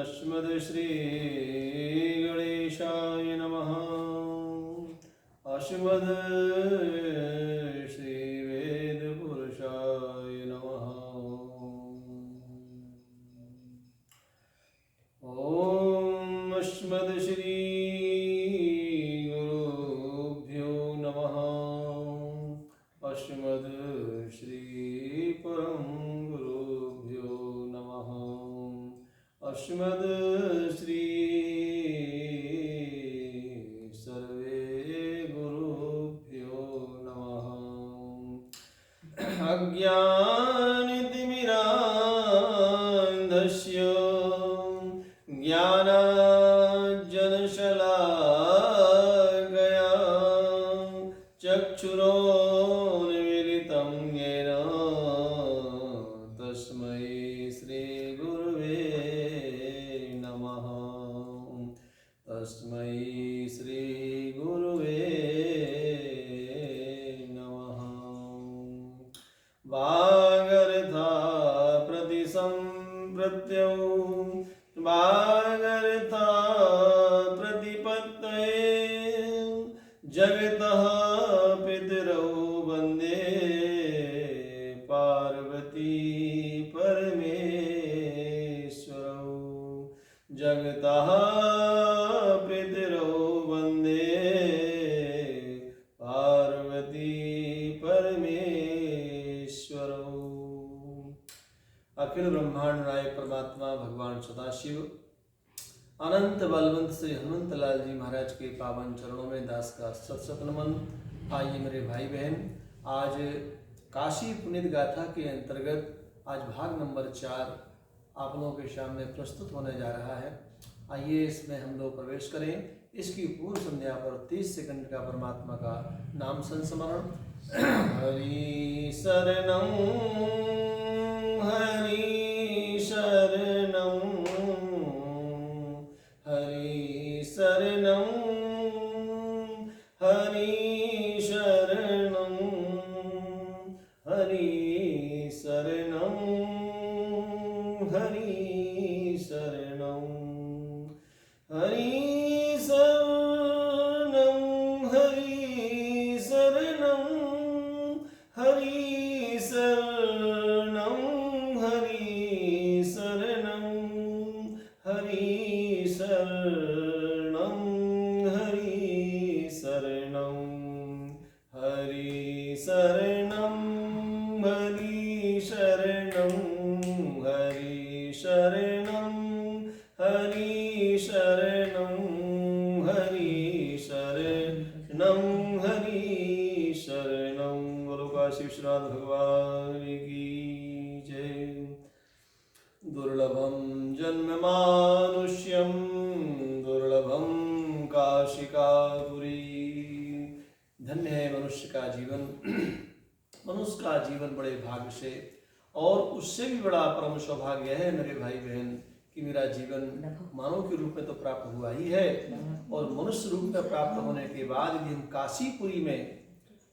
अस्मद्श्री गणेशाय नमः। अस्मद् श्री वेद पुरुषाय नमः। ओम अस्मद् श्री गुरुभ्यो नमः। अस्मद् श्री परम गुरुभ्यो नमः। अस्मद् श्री अज्ञानतिमिरान्धस्य ज्ञानाञ्जनशलाकया चक्षुरोन्मीलितं येन तस्मै श्रीगुरुवे नमः। तस्मै श्रीगुरुवे वागर्था प्रतिसंप्रत्यौ वागर्था प्रतिपत्तये जगतः पितरौ वन्दे पार्वती परमेश्वरौ। जगतः पितरौ वन्दे पार्वती परमेश्वरौ। अखिल ब्रह्मांड नायक परमात्मा भगवान सदाशिव अनंत बलवंत श्री हनुमंत लाल जी महाराज के पावन चरणों में दास का सत सत नमन। आइए मेरे भाई बहन, आज काशी पुनीत गाथा के अंतर्गत आज भाग नंबर 4 आप लोगों के सामने प्रस्तुत होने जा रहा है। आइए इसमें हम लोग प्रवेश करें। इसकी पूर्व संध्या पर 30 सेकंड का परमात्मा का नाम संस्मरण। हरि शरणं हरि शरणं हरि शरणं हरि शरणं हरि शरणं हरि शरणं हरि शरणं हरि शरणं हरि शरणं हरि शरणं हरि शरणं हरि शरणं हरि शरणं हरि शरणं हरि शरणं हरि शरणं हरि शरणं हरि शरणं। बोलो काशी विश्वनाथ भगवान की जय। दुर्लभं जन्म मानुष्यं दुर्लभं काशिकापुरी। धन्य है मनुष्य का जीवन। मनुष्य का जीवन बड़े भाग्य से और उससे भी बड़ा परम सौभाग्य है मेरे भाई बहन कि मेरा जीवन मानव के रूप में तो प्राप्त हुआ ही है और मनुष्य रूप में प्राप्त होने के बाद यदि हम काशीपुरी में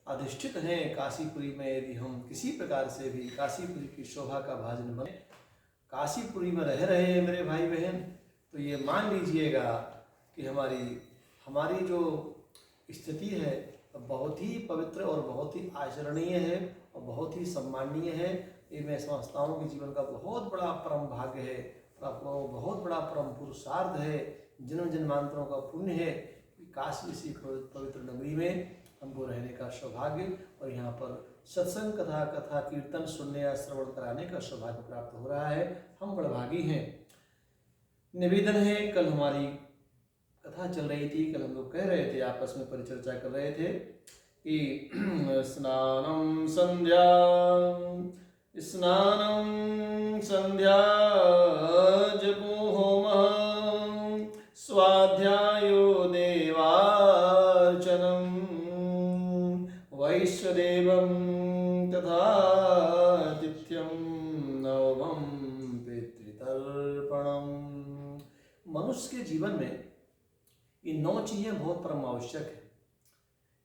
अधिष्ठित हैं, काशीपुरी में यदि हम किसी प्रकार से भी काशीपुरी की शोभा का भाजन बने, काशीपुरी में रह रहे हैं मेरे भाई बहन, तो ये मान लीजिएगा कि हमारी जो स्थिति है बहुत ही पवित्र और बहुत ही आचरणीय है और बहुत ही सम्माननीय है। ये मैं समझता हूँ कि जीवन का बहुत बड़ा परम भाग्य है, बहुत बड़ा परम पुरुषार्थ है, जन्म जन्मांतरों का पुण्य है कि काशी इसी पवित्र नगरी में हमको रहने का सौभाग्य और यहाँ पर सत्संग कथा कीर्तन सुनने या श्रवण कराने का सौभाग्य प्राप्त हो रहा है। हम बड़भागी हैं। निवेदन है, कल हमारी कथा चल रही थी, कल हम लोग कह रहे थे, आपस में परिचर्चा कर रहे थे कि स्नानं संध्या जपो होमः स्वाध्यायो देवार्चनं वैश्वदेवं तथातिथ्यं नवमं पितृतर्पणम्। मनुष्य के जीवन में ये 9 चीजें बहुत परम आवश्यक है।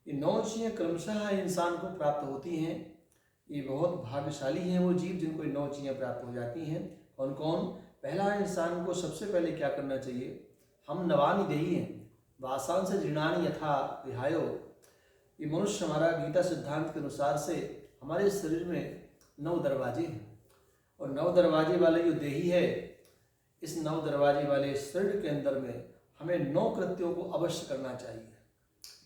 ये 9 चीजें क्रमशः इंसान को प्राप्त होती हैं। ये बहुत भाग्यशाली हैं वो जीव जिनको ये 9 चीजें प्राप्त हो जाती हैं। कौन कौन? पहला इंसान को सबसे पहले क्या करना चाहिए, हम नवानि देही हैं वासांश जीर्णानि यथा विहायो। ये मनुष्य, हमारा गीता सिद्धांत के अनुसार से हमारे शरीर में 9 दरवाजे हैं, और 9 दरवाजे वाले जो देही है, इस 9 दरवाजे वाले शरीर के अंदर में हमें 9 कृत्यों को अवश्य करना चाहिए।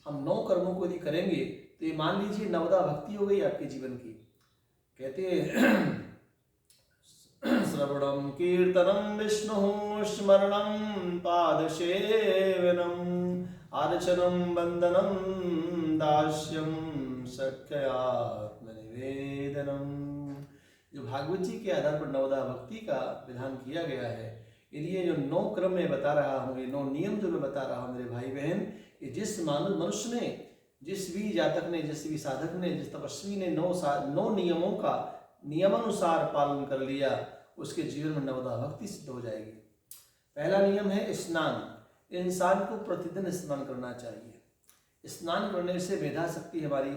हम 9 कर्मों को यदि करेंगे तो ये मान लीजिए 9दा भक्ति हो गई आपके जीवन की। कहते हैं श्रवणम कीर्तनम विष्णु स्मरणम पादसेवनम आर्चनम वंदनम दास्यम सख्यात्मनिवेदनम। जो भागवत जी के आधार पर 9दा भक्ति का विधान किया गया है, यदि ये जो 9 क्रम में बता रहा हूँ, ये 9 नियम जो मैं बता रहा हूँ मेरे भाई बहन, ये जिस मनुष्य ने, जिस भी जातक ने, जिस भी साधक ने, जिस तपस्वी ने 9 नियमों का नियमानुसार पालन कर लिया, उसके जीवन में 9दा भक्ति सिद्ध हो जाएगी। पहला नियम है स्नान। इंसान को प्रतिदिन स्नान करना चाहिए। स्नान करने से मेधा शक्ति हमारी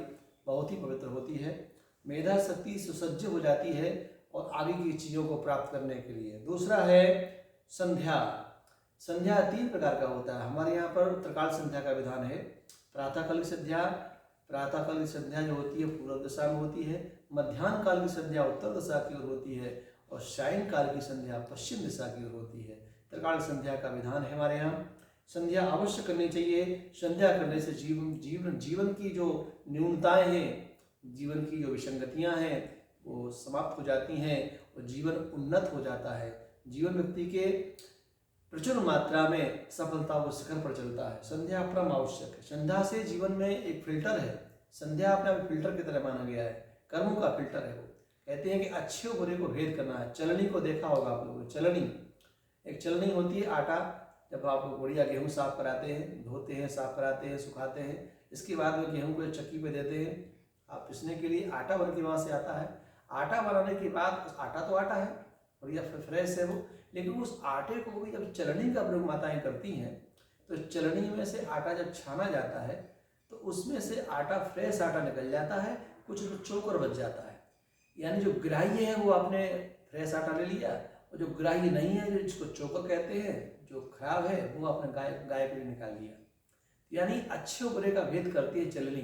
बहुत ही पवित्र होती है। मेधा शक्ति सुसज्ज हो जाती है और आगे की चीज़ों को प्राप्त करने के लिए। दूसरा है संध्या। संध्या 3 प्रकार का होता है। हमारे यहाँ पर त्रिकाल संध्या का विधान है। प्रातःकाल की संध्या, प्रातःकाल की संध्या जो होती है पूर्व दिशा में होती है, मध्याह्न काल की संध्या उत्तर दिशा की ओर होती है, और सायं काल की संध्या पश्चिम दिशा की ओर होती है। त्रिकाल संध्या का विधान है हमारे यहाँ। संध्या अवश्य करनी चाहिए। संध्या करने से जीवन की जो न्यूनताएं हैं, जीवन की जो विसंगतियां हैं, वो समाप्त हो जाती हैं और जीवन उन्नत हो जाता है। जीवन व्यक्ति के प्रचुर मात्रा में सफलता व शिखर पर चलता है। संध्या परम आवश्यक है। संध्या से जीवन में एक फिल्टर है। संध्या अपने आप फिल्टर की तरह माना गया है, कर्मों का फिल्टर है वो। कहते हैं कि अच्छे और बुरे को भेद करना है। चलनी को देखा होगा आप लोगों ने, चलनी, एक चलनी होती है आटा। जब आप लोग बढ़िया गेहूँ साफ कराते हैं, धोते हैं, साफ कराते हैं, सुखाते हैं, इसके बाद में गेहूँ को चक्की पे देते हैं, आप पिसने के लिए आटा बन के वहाँ से आता है। आटा बनाने के बाद आटा तो आटा है, बढ़िया फ्रेश है वो, लेकिन उस आटे को भी जब चलनी का प्रयोग माताएं करती हैं, तो चलनी में से आटा जब छाना जाता है तो उसमें से आटा, फ्रेश आटा निकल जाता है, कुछ चोकर बच जाता है। यानी जो ग्राह्य है वो आपने फ्रेश आटा ले लिया, और जो ग्राह्य नहीं है, जिसको चोकर कहते हैं, जो खराब है, वो आपने गाय के लिए निकाल लिया। यानी अच्छे और बुरे का भेद करती है चलनी।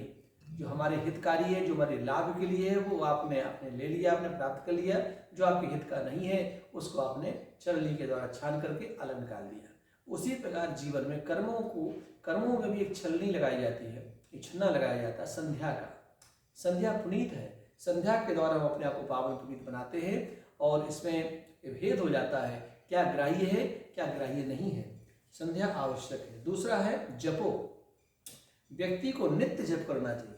जो हमारे हितकारी है, जो हमारे लाभ के लिए है, वो आपने ले लिया, आपने प्राप्त कर लिया। जो आपके हित का नहीं है, उसको आपने चलनी के द्वारा छान करके अलग निकाल दिया। उसी प्रकार जीवन में कर्मों में भी एक छलनी लगाई जाती है, एक छन्ना लगाया जाता है संध्या का। संध्या पुनीत है। संध्या के द्वारा हम अपने आप को पावन पुनीत बनाते हैं, और इसमें भेद हो जाता है क्या ग्राह्य है, क्या ग्राह्य नहीं है। संध्या आवश्यक है। दूसरा है जपो। व्यक्ति को नित्य जप करना चाहिए।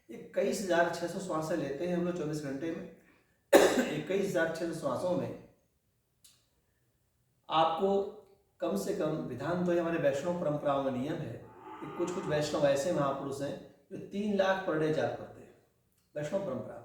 21,600 श्वासें लेते हैं हम लोग 24 घंटे में। 21,600 श्वासों में आपको कम से कम, विधान तो ये हमारे वैष्णव परंपराओं में नियम है कि कुछ वैष्णव ऐसे महापुरुष हैं जो 3 लाख पर डे जाप करते हैं। वैष्णव परंपरा में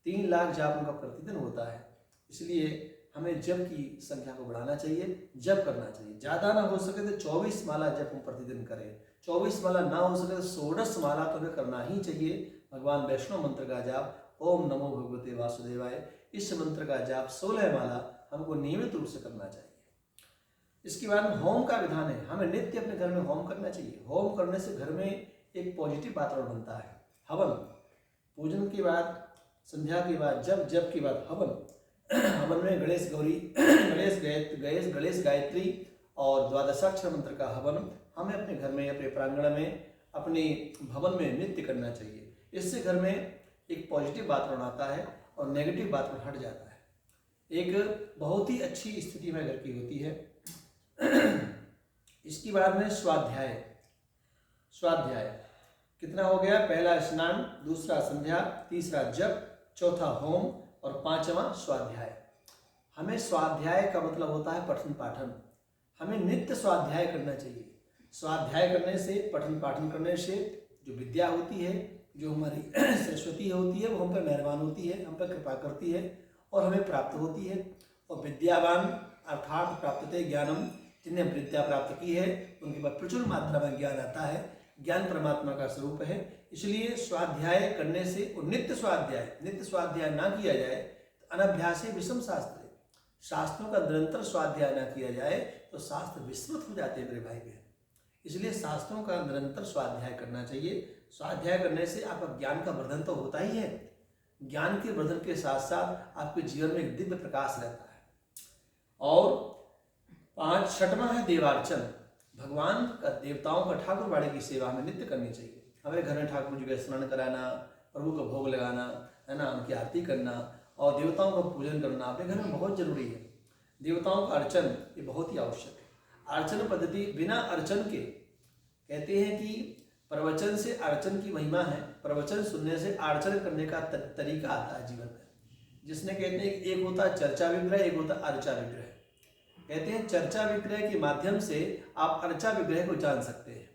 3 लाख जाप उनका प्रतिदिन होता है। इसलिए हमें जप की संख्या को बढ़ाना चाहिए, जप करना चाहिए। ज़्यादा ना हो सके तो 24 माला जप हम प्रतिदिन करें। 24 माला ना हो सके तो 16 माला तो हमें करना ही चाहिए। भगवान वैष्णव मंत्र का जाप, ओम नमो भगवते वासुदेवाय, इस मंत्र का जाप 16 माला हमको नियमित रूप से करना चाहिए। इसके बाद होम का विधान है। हमें नित्य अपने घर में होम करना चाहिए। होम करने से घर में एक पॉजिटिव वातावरण बनता है। हवन, पूजन के बाद, संध्या के बाद जप के बाद हवन। हवन में गणेश गायत्री और द्वादशाक्षर मंत्र का हवन हमें अपने घर में, अपने प्रांगण में, अपने भवन में नित्य करना चाहिए। इससे घर में एक पॉजिटिव वातावरण आता है और नेगेटिव वातावरण हट जाता है। एक बहुत ही अच्छी स्थिति में घर की होती है। इसके बाद में स्वाध्याय कितना हो गया? पहला स्नान, दूसरा संध्या, तीसरा जप, चौथा होम और 5वां स्वाध्याय। हमें स्वाध्याय का मतलब होता है पठन पाठन। हमें नित्य स्वाध्याय करना चाहिए। स्वाध्याय करने से, पठन पाठन करने से जो विद्या होती है, जो हमारी सरस्वती होती है, वो हम पर मेहरबान होती है, हम पर कृपा करती है और हमें प्राप्त होती है। और विद्यावान अर्थात प्राप्तते ज्ञानम, जिन्हें विद्या प्राप्त की है उनके पास प्रचुर मात्रा में ज्ञान आता है। ज्ञान परमात्मा का स्वरूप है। इसलिए स्वाध्याय करने से, और नित्य स्वाध्याय ना किया जाए तो अनभ्यासी विषम शास्त्र। शास्त्रों का निरंतर स्वाध्याय न किया जाए तो शास्त्र विस्मृत हो जाते हैं मेरे भाई बहन। इसलिए शास्त्रों का निरंतर स्वाध्याय करना चाहिए। स्वाध्याय करने से आपका ज्ञान का वर्धन तो होता ही है, ज्ञान के वर्धन के साथ साथ आपके जीवन में एक दिव्य प्रकाश रहता है। और छठवां है देवार्चन। भगवान का, देवताओं का, ठाकुरवाड़ी की सेवा हमें नित्य करनी चाहिए। हमें घर में ठाकुर जी का स्मरण कराना, प्रभु का भोग लगाना, है ना, उनकी आरती करना और देवताओं का पूजन करना अपने घर में बहुत जरूरी है। देवताओं का अर्चन ये बहुत ही आवश्यक है। अर्चन पद्धति बिना अर्चन के, कहते हैं कि प्रवचन से अर्चन की महिमा है, प्रवचन सुनने से अर्चन करने का तरीका आता है जीवन में। जिसने कहते हैं एक होता है चर्चा विग्रह, एक होता है अर्चा विग्रह। कहते हैं चर्चा विग्रह के माध्यम से आप अर्चा विग्रह को जान सकते हैं।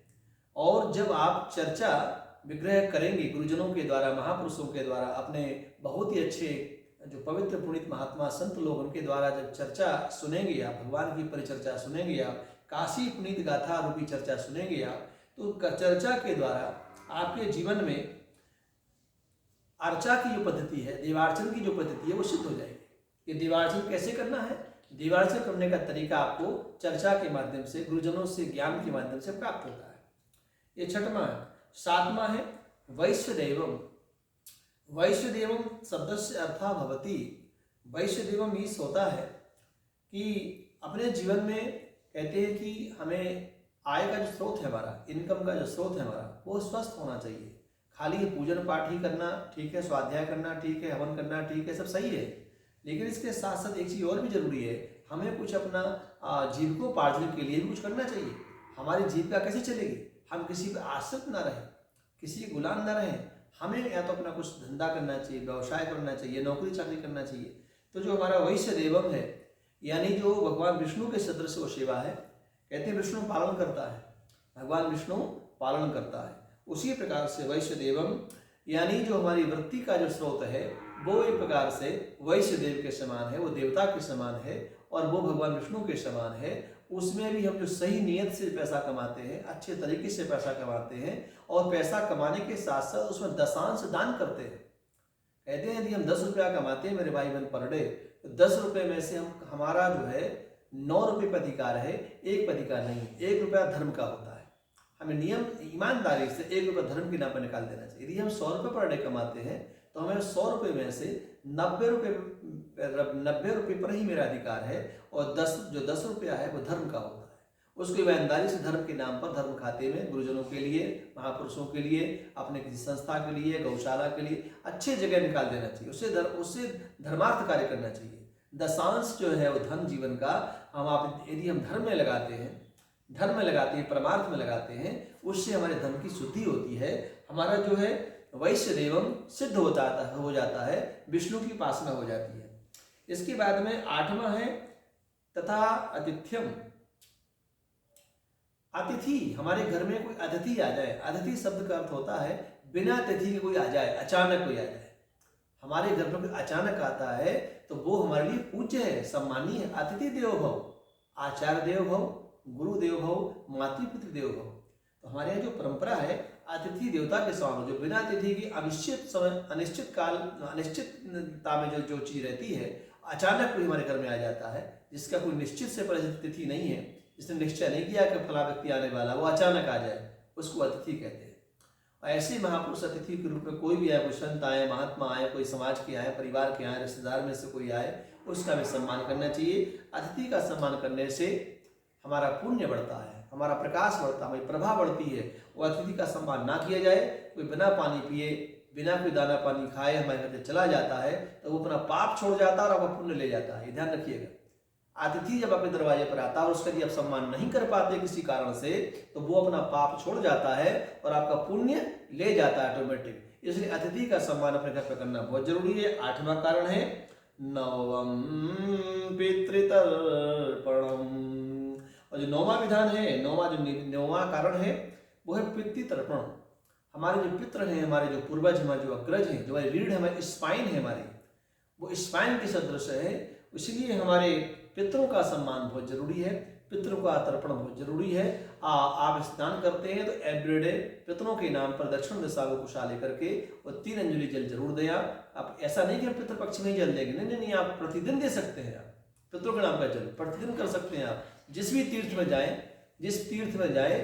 और जब आप चर्चा विग्रह करेंगे गुरुजनों के द्वारा, महापुरुषों के द्वारा, अपने बहुत ही अच्छे जो पवित्र पुनीत महात्मा संत लोग, उनके द्वारा जब चर्चा सुनेंगे आप, भगवान की परिचर्चा सुनेंगे आप, काशी पुनीत गाथा रूपी चर्चा सुनेंगे आप, तो चर्चा के द्वारा आपके जीवन में अर्चा की जो पद्धति है, देवार्चन की जो पद्धति है, वो सिद्ध हो जाएगी। ये देवार्चन कैसे करना है, देवार्चन करने का तरीका आपको चर्चा के माध्यम से, गुरुजनों से ज्ञान के माध्यम से प्राप्त होता है। ये छठवां है। सातवां है वैश्यदेवम। वैश्यदेवम शब्द से अर्था भवती। वैश्यदेवम इस होता है कि अपने जीवन में कहते हैं कि हमें आय का जो स्रोत है हमारा, इनकम का जो स्रोत है हमारा, वो स्वस्थ होना चाहिए। खाली पूजन पाठ ही करना ठीक है, स्वाध्याय करना ठीक है, हवन करना ठीक है, सब सही है, लेकिन इसके साथ साथ एक चीज़ और भी जरूरी है, हमें कुछ अपना जीविकोपार्जन के लिए भी कुछ करना चाहिए। हमारी जीविका कैसे चलेगी, हम किसी पर आश्रित ना रहें, किसी के गुलाम ना रहें। हमें या तो अपना कुछ धंधा करना चाहिए, व्यवसाय करना चाहिए, नौकरी चाकरी करना चाहिए। तो जो हमारा वैश्य देवम है, यानी जो भगवान विष्णु के सदृश वो सेवा है, कहते हैं विष्णु पालन करता है, भगवान विष्णु पालन करता है। उसी प्रकार से वैश्य देवम यानी जो हमारी वृत्ति का जो स्रोत है वो एक प्रकार से वैश्य देव के समान है, वो देवता के समान है और वो भगवान विष्णु के समान है। उसमें भी हम जो सही नियत से पैसा कमाते हैं, अच्छे तरीके से पैसा कमाते हैं और पैसा कमाने के साथ साथ उसमें दशांश दान करते हैं। कहते हैं यदि हम 10 रुपया कमाते हैं मेरे भाई बहन पर डे, तो 10 रुपये में से हमारा जो है 9 रुपये पर अधिकार है, 1 पर अधिकार नहीं है। 1 रुपया धर्म का होता है। हमें नियम ईमानदारी से 1 रुपया धर्म के नाम पर निकाल देना चाहिए। यदि हम 100 रुपये पर डे कमाते हैं तो हमें 100 रुपये में से 90 रुपये पर ही मेरा अधिकार है और 10 रुपया है वो धर्म का होता है। उसको ईमानदारी से धर्म के नाम पर धर्म खाते में गुरुजनों के लिए, महापुरुषों के लिए, अपने किसी संस्था के लिए, गौशाला के लिए अच्छे जगह निकाल देना चाहिए। उससे धर्मार्थ कार्य करना चाहिए। दशांश जो है वो धन जीवन का यदि हम धर्म में लगाते हैं, परमार्थ में लगाते हैं, उससे हमारे धन की शुद्धि होती है। हमारा जो है वैश्य देवम सिद्ध हो जाता है, विष्णु की उपासना हो जाती है। इसके बाद में 8वां है तथा आतिथ्यम। अतिथि, हमारे घर में कोई अतिथि आ जाए, अतिथि शब्द का अर्थ होता है बिना अतिथि के कोई आ जाए, अचानक कोई आ जाए। हमारे घर में कोई अचानक आता है तो वो हमारे लिए पूज्य है, सम्मानीय है। अतिथि देवो भव, आचार्य देवो भव, गुरु देवो भव, मातृपितृ देवो भव। तो हमारे यहाँ जो परंपरा है अतिथि देवता के समान, जो बिना अतिथि की अनिश्चितता में जो चीज रहती है, अचानक कोई हमारे घर में आ जाता है, जिसका कोई निश्चित से परिचित तिथि नहीं है, जिसने निश्चय नहीं किया कि फला व्यक्ति आने वाला, वो अचानक आ जाए, उसको अतिथि कहते हैं। और ऐसे महापुरुष अतिथि के रूप में कोई भी आए, कोई संत आए, महात्मा आए, कोई समाज के आए, परिवार के आए, रिश्तेदार में से कोई आए, उसका भी सम्मान करना चाहिए। अतिथि का सम्मान करने से हमारा पुण्य बढ़ता है, हमारा प्रकाश बढ़ता है, हमारी प्रभा बढ़ती है। वो अतिथि का सम्मान ना किया जाए, कोई बिना पानी पिए, बिना कोई दाना पानी खाए हमारे घर से चला जाता है तो वो अपना पाप छोड़ जाता है और आपका पुण्य ले जाता है। ये ध्यान रखिएगा। अतिथि जब आपके दरवाजे पर आता है और उसका यदि आप सम्मान नहीं कर पाते किसी कारण से, तो वो अपना पाप छोड़ जाता है और आपका पुण्य ले जाता है ऑटोमेटिक। इसलिए अतिथि का सम्मान अपने घर पर करना बहुत जरूरी है। 8वां कारण है नवम पितृतर्पणम। और जो 9वां विधान है, 9वां कारण है वो है पितृतर्पण। हमारे जो पितृ हैं, हमारे जो पूर्वज, हमारे जो अग्रज हैं, जो हमारी रीढ़ है, हमारी स्पाइन है, हमारी वो स्पाइन के सदृश है। इसलिए हमारे पितरों का सम्मान बहुत जरूरी है, पितरों का तर्पण बहुत जरूरी है। आप स्नान करते हैं तो एवरीडे पितरों के नाम पर दक्षिण दिशा को कुशा लेकर के और 3 अंजलि जल जरूर दें। आप ऐसा नहीं कि हम पितृपक्ष में ही जल देंगे, नहीं, आप प्रतिदिन दे सकते हैं। पितरों के नाम का जल प्रतिदिन कर सकते हैं आप। जिस भी तीर्थ में जाएं, जिस तीर्थ में जाए,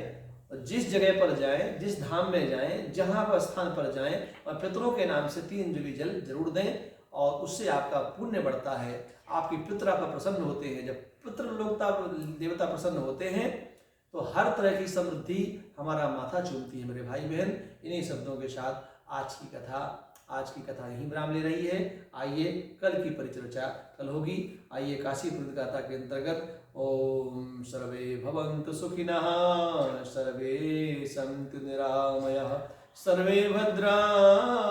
जिस जगह पर जाएं, जिस धाम में जाएं, जहां पर स्थान पर जाएं, और पितरों के नाम से 3 जुली जल जरूर दें, और उससे आपका पुण्य बढ़ता है। आपकी पितर आप प्रसन्न होते हैं। जब पितृ लोकता देवता प्रसन्न होते हैं तो हर तरह की समृद्धि हमारा माथा चूमती है। मेरे भाई बहन, इन्हीं शब्दों के साथ आज की कथा यहीं विराम ले रही है। आइए कल की परिचर्चा कल होगी। आइए काशी पुराण गाथा के अंतर्गत ओम सर्वे भवन्तु सुखिनः, सर्वे सन्तु निरामयाः, सर्वे भद्राणि